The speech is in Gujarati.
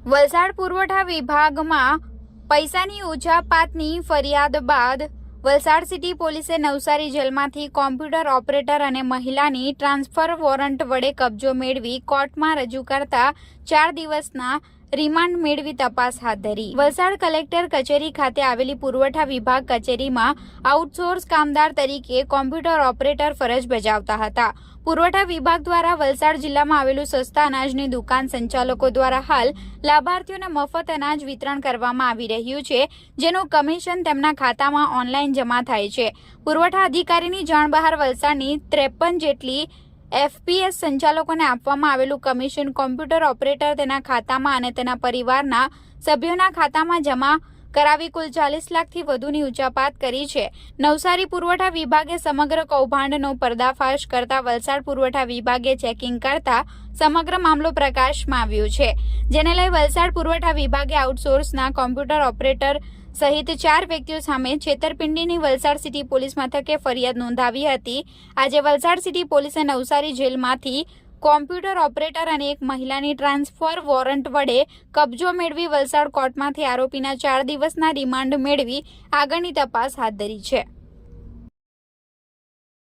વલસાડ પુરવઠા વિભાગમાં પૈસાની ઉચાપતની ફરિયાદ બાદ વલસાડ સિટી પોલીસે નવસારી જેલમાંથી કોમ્પ્યુટર ઓપરેટર અને મહિલાની ટ્રાન્સફર વોરંટ વડે કબજો મેળવી કોર્ટમાં રજૂ કરતા 4 દિવસના રિમાન્ડ મેળવી તપાસ હાથ ધરી। વલસાડ કલેક્ટર કચેરી ખાતે આવેલી પુરવઠા વિભાગ કચેરીમાં આઉટસોર્સ કામદાર તરીકે કોમ્પ્યુટર ઓપરેટર ફરજ બજાવતા હતા। પુરવઠા વિભાગ દ્વારા વલસાડ જિલ્લામાં આવેલું સસ્તા અનાજની દુકાન સંચાલકો દ્વારા હાલ લાભાર્થીઓને મફત અનાજ વિતરણ કરવામાં આવી રહ્યું છે, જેનું કમિશન તેમના ખાતામાં ઓનલાઈન જમા થાય છે। પુરવઠા અધિકારીની જાણ બહાર વલસાડની 53 જેટલી એફપીએસ સંચાલકોને આપવામાં આવેલું કમિશન કોમ્પ્યુટર ઓપરેટર તેના ખાતામાં અને તેના પરિવારના સભ્યોના ખાતામાં જમા કરાવી કુલ 40 લાખથી વધુની ઉચાપત કરી છે। નવસારી પુરવઠા વિભાગે સમગ્ર કૌભાંડનો પર્દાફાશ કરતા વલસાડ પુરવઠા વિભાગે ચેકિંગ કરતા સમગ્ર મામલો પ્રકાશમાં આવ્યો છે, જેને લઈ વલસાડ પુરવઠા વિભાગે આઉટસોર્સના કોમ્પ્યુટર ઓપરેટર સહિત 4 વ્યક્તિઓ સામે છેતરપિંડીની વલસાડ સિટી પોલીસ મથકે ફરિયાદ નોંધાવી હતી। આજે વલસાડ સિટી પોલીસે નવસારી જેલમાંથી કોમ્પ્યુટર ઓપરેટર અને એક મહિલાની ટ્રાન્સફર વોરંટ વડે કબજો મેળવી વલસાડ કોર્ટમાંથી આરોપીના 4 દિવસના રિમાન્ડ મેળવી આગળની તપાસ હાથ ધરી છે।